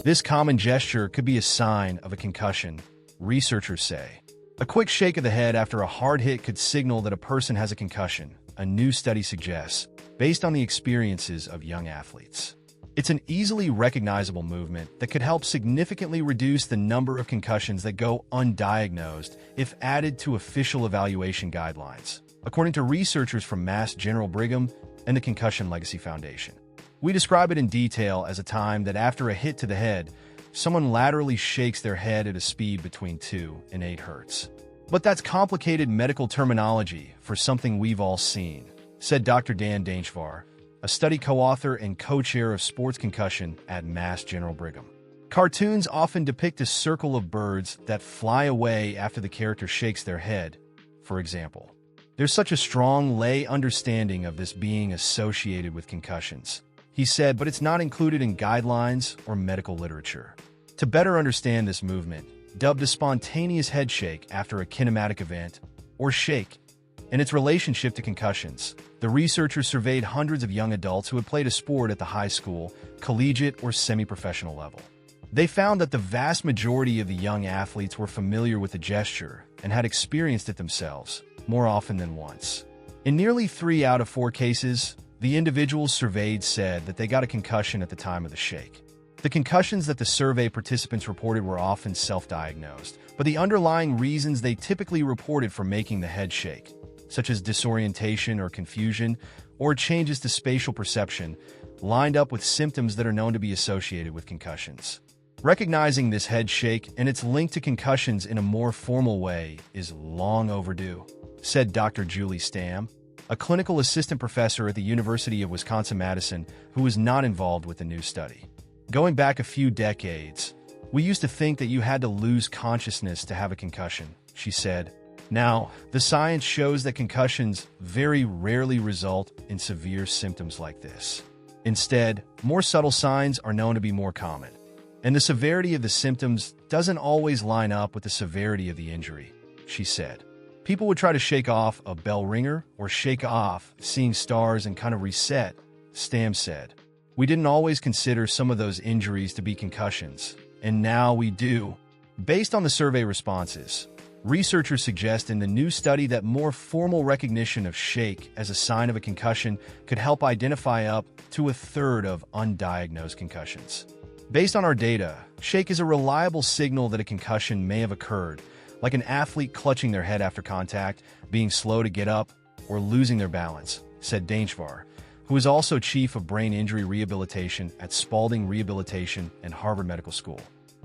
This common gesture could be a sign of a concussion, researchers say. A quick shake of the head after a hard hit could signal that a person has a concussion, a new study suggests, based on the experiences of young athletes. It's an easily recognizable movement that could help significantly reduce the number of concussions that go undiagnosed if added to official evaluation guidelines, according to researchers from Mass General Brigham and the Concussion Legacy Foundation. We describe it in detail as a time that after a hit to the head, someone laterally shakes their head at a speed between 2 and 8 hertz. But that's complicated medical terminology for something we've all seen, said Dr. Dan Daneshvar, a study co-author and co-chair of sports concussion at Mass General Brigham. Cartoons often depict a circle of birds that fly away after the character shakes their head, for example. There's such a strong lay understanding of this being associated with concussions, he said, but it's not included in guidelines or medical literature. To better understand this movement, dubbed a spontaneous head shake after a kinematic event, or shake, and its relationship to concussions, the researchers surveyed hundreds of young adults who had played a sport at the high school, collegiate, or semi-professional level. They found that the vast majority of the young athletes were familiar with the gesture and had experienced it themselves, more often than once. In nearly 3 out of 4 cases, the individuals surveyed said that they got a concussion at the time of the shake. The concussions that the survey participants reported were often self-diagnosed, but the underlying reasons they typically reported for making the head shake, such as disorientation or confusion, or changes to spatial perception, lined up with symptoms that are known to be associated with concussions. Recognizing this head shake and its link to concussions in a more formal way is long overdue, said Dr. Julie Stamm, a clinical assistant professor at the University of Wisconsin-Madison who was not involved with the new study. Going back a few decades, we used to think that you had to lose consciousness to have a concussion, she said. Now, the science shows that concussions very rarely result in severe symptoms like this. Instead, more subtle signs are known to be more common, and the severity of the symptoms doesn't always line up with the severity of the injury, she said. People would try to shake off a bell ringer or shake off seeing stars and kind of reset, Stamm said. We didn't always consider some of those injuries to be concussions, and now we do. Based on the survey responses, researchers suggest in the new study that more formal recognition of shake as a sign of a concussion could help identify up to a third of undiagnosed concussions. Based on our data, shake is a reliable signal that a concussion may have occurred, like an athlete clutching their head after contact, being slow to get up, or losing their balance, said Daneshvar, who is also chief of brain injury rehabilitation at Spaulding Rehabilitation and Harvard Medical School.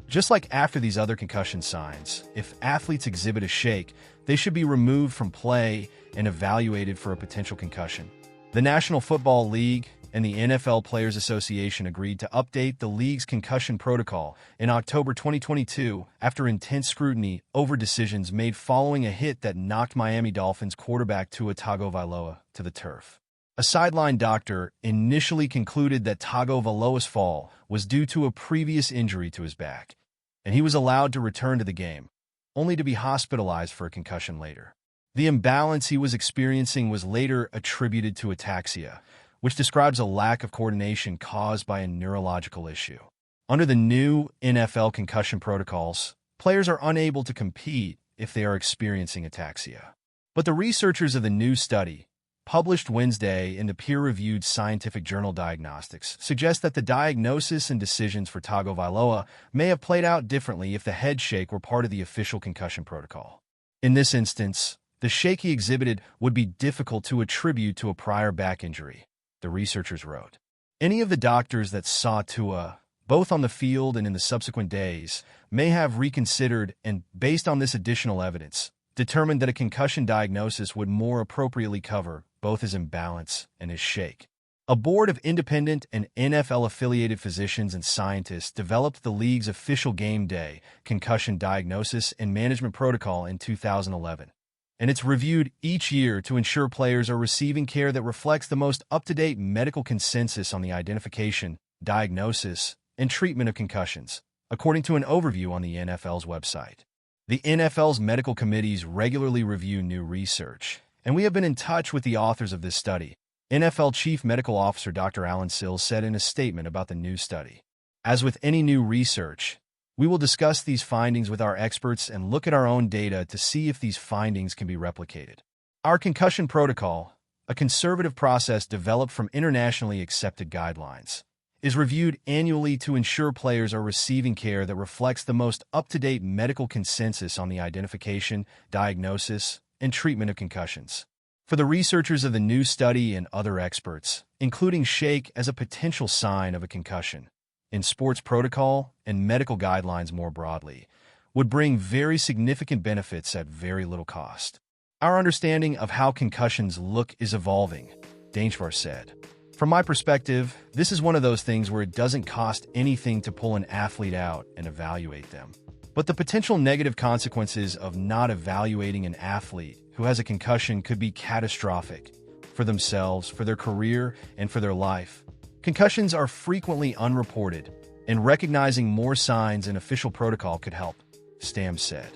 Just like after these other concussion signs, if athletes exhibit a shake, they should be removed from play and evaluated for a potential concussion. The National Football League and the NFL Players Association agreed to update the league's concussion protocol in October 2022 after intense scrutiny over decisions made following a hit that knocked Miami Dolphins quarterback Tua Tagovailoa to the turf. A sideline doctor initially concluded that Tagovailoa's fall was due to a previous injury to his back, and he was allowed to return to the game, only to be hospitalized for a concussion later. The imbalance he was experiencing was later attributed to ataxia, which describes a lack of coordination caused by a neurological issue. Under the new NFL concussion protocols, players are unable to compete if they are experiencing ataxia. But the researchers of the new study, published Wednesday in the peer-reviewed scientific journal Diagnostics, suggest that the diagnosis and decisions for Tagovailoa may have played out differently if the head shake were part of the official concussion protocol. In this instance, the shake he exhibited would be difficult to attribute to a prior back injury, the researchers wrote. Any of the doctors that saw Tua, both on the field and in the subsequent days, may have reconsidered and, based on this additional evidence, determined that a concussion diagnosis would more appropriately cover both his imbalance and his shake. A board of independent and NFL-affiliated physicians and scientists developed the league's official game day concussion diagnosis and management protocol in 2011. And it's reviewed each year to ensure players are receiving care that reflects the most up-to-date medical consensus on the identification, diagnosis, and treatment of concussions, according to an overview on the NFL's website. The NFL's medical committees regularly review new research, and we have been in touch with the authors of this study, NFL Chief Medical Officer Dr. Alan Sills said in a statement about the new study. As with any new research, we will discuss these findings with our experts and look at our own data to see if these findings can be replicated. Our concussion protocol, a conservative process developed from internationally accepted guidelines, is reviewed annually to ensure players are receiving care that reflects the most up-to-date medical consensus on the identification, diagnosis, and treatment of concussions. For the researchers of the new study and other experts, including shake as a potential sign of a concussion, in sports protocol and medical guidelines more broadly, would bring very significant benefits at very little cost. Our understanding of how concussions look is evolving, Daneshvar said. From my perspective, this is one of those things where it doesn't cost anything to pull an athlete out and evaluate them. But the potential negative consequences of not evaluating an athlete who has a concussion could be catastrophic for themselves, for their career, and for their life. Concussions are frequently unreported, and recognizing more signs in official protocol could help, Stam said.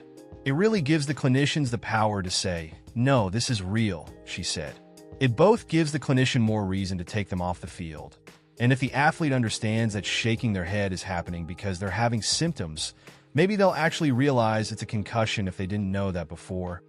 It really gives the clinicians the power to say, "No, this is real," she said. It both gives the clinician more reason to take them off the field. And if the athlete understands that shaking their head is happening because they're having symptoms, maybe they'll actually realize it's a concussion if they didn't know that before.